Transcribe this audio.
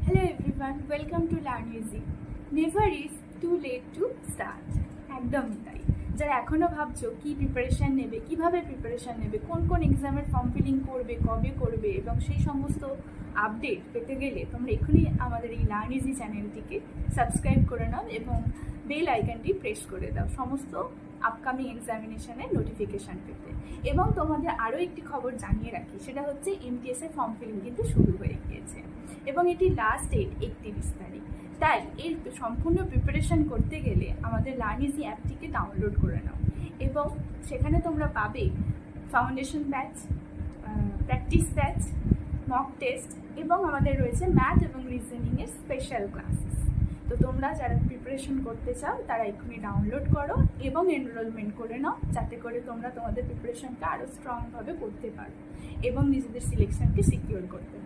Hello everyone, welcome to Learn Easy. Never is too late to start. একদমই তাই। যারা এখনও ভাবছো কি প্রিপারেশান নেবে, কিভাবে প্রিপারেশান নেবে, কোন কোন এক্সামের ফর্ম ফিলিং করবে, কবে করবে এবং সেই সমস্ত আপডেট পেতে গেলে তোমরা এখনই আমাদের এই লার্ন ইজি চ্যানেলটিকে সাবস্ক্রাইব করে নাও এবং বেল আইকনটি প্রেস করে দাও সমস্ত আপকামিং এক্সামিনেশনের নোটিফিকেশান পেতে। এবং তোমাদের আরও একটি খবর জানিয়ে রাখি, সেটা হচ্ছে এমটিএসের ফর্ম ফিলিং কিন্তু শুরু হয়ে গিয়েছে এবং এটি লাস্ট ডেট 31 তারিখ। তাই এর সম্পূর্ণ প্রিপারেশান করতে গেলে আমাদের লার্ন ইজি অ্যাপটিকে ডাউনলোড করে নাও এবং সেখানে তোমরা পাবে foundation batch, practice batch, mock test এবং আমাদের রয়েছে ম্যাথ এবং রিজনিংয়ের স্পেশাল ক্লাসেস। তো তোমরা যারা প্রিপারেশন করতে চাও তারা এক্ষুনি ডাউনলোড করো এবং এনরোলমেন্ট করে নাও, যাতে করে তোমরা তোমাদের প্রিপারেশনটা আরও স্ট্রংভাবে করতে পারো এবং নিজেদের সিলেকশনকে সিকিওর করতে পারো।